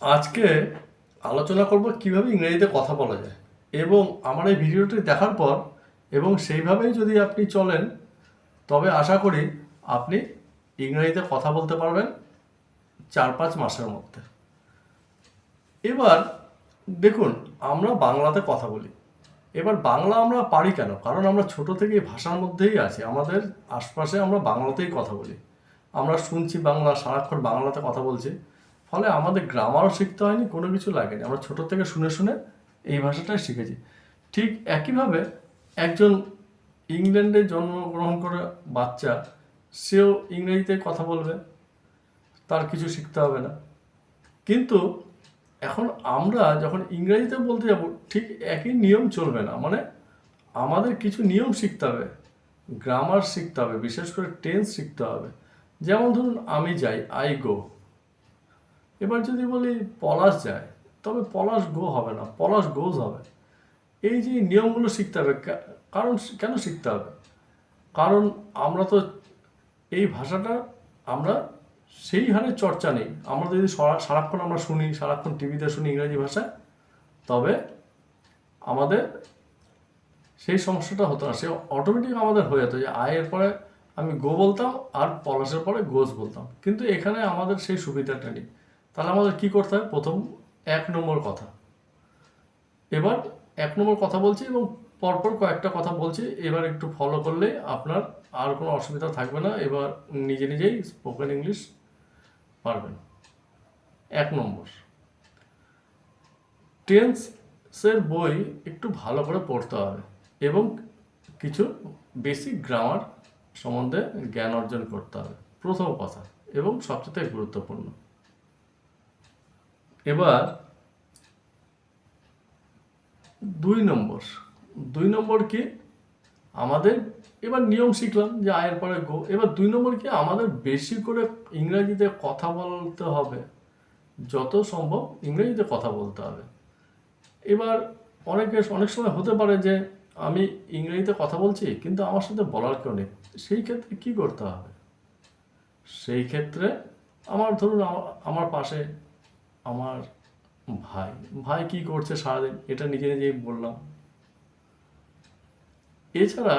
আজকে আলোচনা করব কিভাবে ইংরেজিতে কথা বলা যায় এবং আমার এই ভিডিওটি দেখার পর এবং সেইভাবেই যদি আপনি চলেন তবে আশা করি আপনি ইংরেজিতে কথা বলতে পারবেন 4-5 মাসের মধ্যে। এবার দেখুন, আমরা বাংলাতে কথা বলি। এবার বাংলা আমরা পারি কেন? কারণ আমরা ছোট থেকে এই ভাষার মধ্যেই আছি, আমাদের আশপাশে আমরা বাংলাতেই কথা বলি। আমরা শুনছি বাংলা, সারাক্ষণ বাংলাতে কথা বলছি, ফলে আমাদের গ্রামারও শিখতে হয়নি, কোনো কিছু লাগেনি। আমরা ছোট থেকে শুনে শুনে এই ভাষাটাই শিখেছি। ঠিক একইভাবে একজন ইংল্যান্ডে জন্মগ্রহণ করা বাচ্চা, সেও ইংরেজিতে কথা বলবে, তার কিছু শিখতে হবে না। কিন্তু এখন আমরা যখন ইংরেজিতে বলতে যাব, ঠিক একই নিয়ম চলবে না। মানে আমাদের কিছু নিয়ম শিখতে হবে, গ্রামার শিখতে হবে, বিশেষ করে টেন্স শিখতে হবে। যেমন ধরুন, আমি যাই, আই গো। এবার যদি বলি পলাশ যায়, তবে পলাশ গো হবে না, পলাশ গোজ হবে। এই যে নিয়মগুলো শিখতে হবে। কারণ কেন শিখতে হবে? কারণ আমরা তো এই ভাষাটা আমরা সেই হারে চর্চা নেই। আমরা যদি সারাক্ষণ আমরা শুনি, সারাক্ষণ টিভিতে শুনি ইংরেজি ভাষায়, তবে আমাদের সেই সমস্যাটা হতো না। সে অটোমেটিক আমাদের হয়ে যেত যে আয়ের পরে আমি গো বলতাম আর পলাশের পরে গোস বলতাম। কিন্তু এখানে আমাদের সেই সুবিধাটা নেই। তাহলে আমাদের কি করতে হয়? প্রথম 1 নম্বর কথা। এবার 1 নম্বর কথা বলছি এবং পরপর কয়েকটা কথা বলছি। এবার একটু ফলো করলে আপনার আর কোনো অসুবিধা থাকবে না। এবার নিজে নিজেই স্পোকেন ইংলিশ পারবেন। 1 নম্বর, টেন্সের বই একটু ভালো করে পড়তে হবে এবং কিছু বেসিক গ্রামার সম্বন্ধে জ্ঞান অর্জন করতে হবে, প্রথম কথা এবং সবচেয়ে গুরুত্বপূর্ণ। এবার 2 নম্বর কি? আমাদের এবার নিয়ম শিখলাম যে আয়ের পরে গো। এবার 2 নম্বর কি? আমাদের বেশি করে ইংরেজিতে কথা বলতে হবে, যত সম্ভব ইংরেজিতে কথা বলতে হবে। এবার অনেক সময় হতে পারে যে আমি ইংরেজিতে কথা বলছি কিন্তু আমার সাথে বলার কেউ নেই। সেই ক্ষেত্রে কি করতে হবে? সেই ক্ষেত্রে ধরুন আমার পাশে আমার ভাই ভাই কি করছে সারাদিন, এটা নিজে নিজেই বললাম। এছাড়া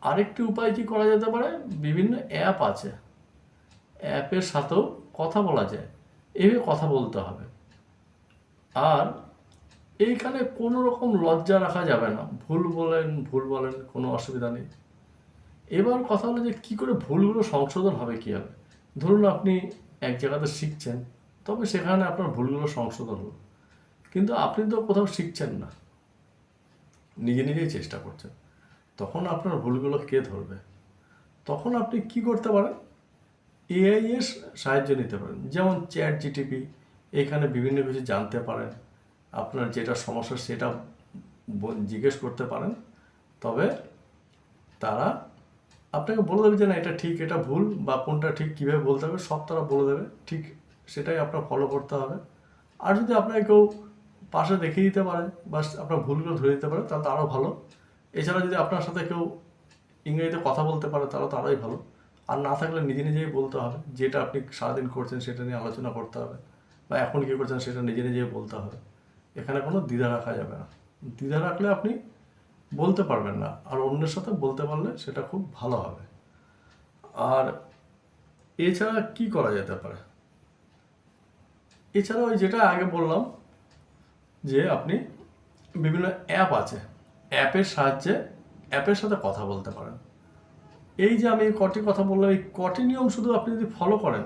আরেকটি উপায় কি করা যেতে পারে? বিভিন্ন অ্যাপ আছে, অ্যাপের সাথেও কথা বলা যায়। এইভাবে কথা বলতে হবে। আর এইখানে কোনো রকম লজ্জা রাখা যাবে না। ভুল বলেন, কোনো অসুবিধা নেই। এবার কথা হলো যে কী করে ভুলগুলো সংশোধন হবে কীভাবে? ধরুন আপনি এক জায়গাতে শিখছেন, তবে সেখানে আপনার ভুলগুলো সংশোধন হলো, কিন্তু আপনি তো কোথাও শিখছেন না, নিজে নিজেই চেষ্টা করছেন। তখন আপনার ভুলগুলো কে ধরবে? তখন আপনি কি করতে পারেন? এআই এর সাহায্য নিতে পারেন। যেমন চ্যাট জিটিপি, এখানে বিভিন্ন কিছু জানতে পারেন, আপনার যেটা সমস্যা সেটা জিজ্ঞেস করতে পারেন। তবে তারা আপনাকে বলে দেবে যে না, এটা ঠিক, এটা ভুল, বা কোনটা ঠিক, কীভাবে বলতে হবে সব তারা বলে দেবে। ঠিক সেটাই আপনার ফলো করতে হবে। আর যদি আপনাকে কেউ পাশে দেখিয়ে দিতে পারে বা আপনার ভুলগুলো ধরে দিতে পারে, তাহলে তো আরও ভালো। এছাড়া যদি আপনার সাথে কেউ ইংরেজিতে কথা বলতে পারে, তাহলে তো আরোই ভালো। আর না থাকলে নিজে নিজেই বলতে হবে, যেটা আপনি সারাদিন করছেন সেটা নিয়ে আলোচনা করতে হবে, বা এখন কী করছেন সেটা নিজে নিজেই বলতে হবে। এখানে কোনো দ্বিধা রাখা যাবে না। দ্বিধা রাখলে আপনি বলতে পারবেন না, আর অন্যের সাথে বলতে পারলে সেটা খুব ভালো হবে। আর এছাড়া কি করা যেতে পারে? এছাড়া ওই যেটা আগে বললাম যে আপনি বিভিন্ন অ্যাপ আছে, অ্যাপের সাথে কথা বলতে পারেন। এই যে আমি কটি কথা বললাম, এই কটি নিয়ম শুধু আপনি যদি ফলো করেন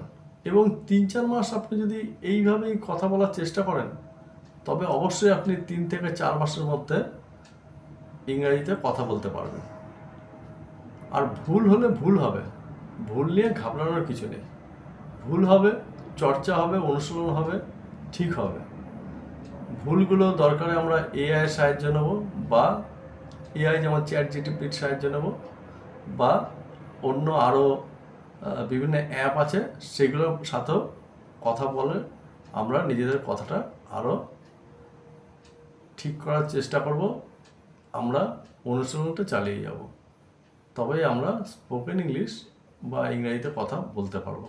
এবং 3-4 মাস আপনি যদি এইভাবেই কথা বলার চেষ্টা করেন, তবে অবশ্যই আপনি 3 থেকে 4 মাসের মধ্যে ইংরেজিতে কথা বলতে পারবেন। আর ভুল হলে ভুল হবে, ভুল নিয়ে ঘাবড়ানোর কিছু নেই। ভুল হবে, চর্চা হবে, অনুশীলন হবে, ঠিক হবে। ভুলগুলো দরকারে আমরা এআই এর সাহায্য নেব, বা এআই যেমন চ্যাট জিটিপির সাহায্য নেব, বা অন্য আরও বিভিন্ন অ্যাপ আছে সেগুলোর সাথেও কথা বলে আমরা নিজেদের কথাটা আরও ঠিক করার চেষ্টা করব। আমরা অনুশীলনটা চালিয়ে যাব, তবেই আমরা স্পোকেন ইংলিশ বা ইংরেজিতে কথা বলতে পারবো।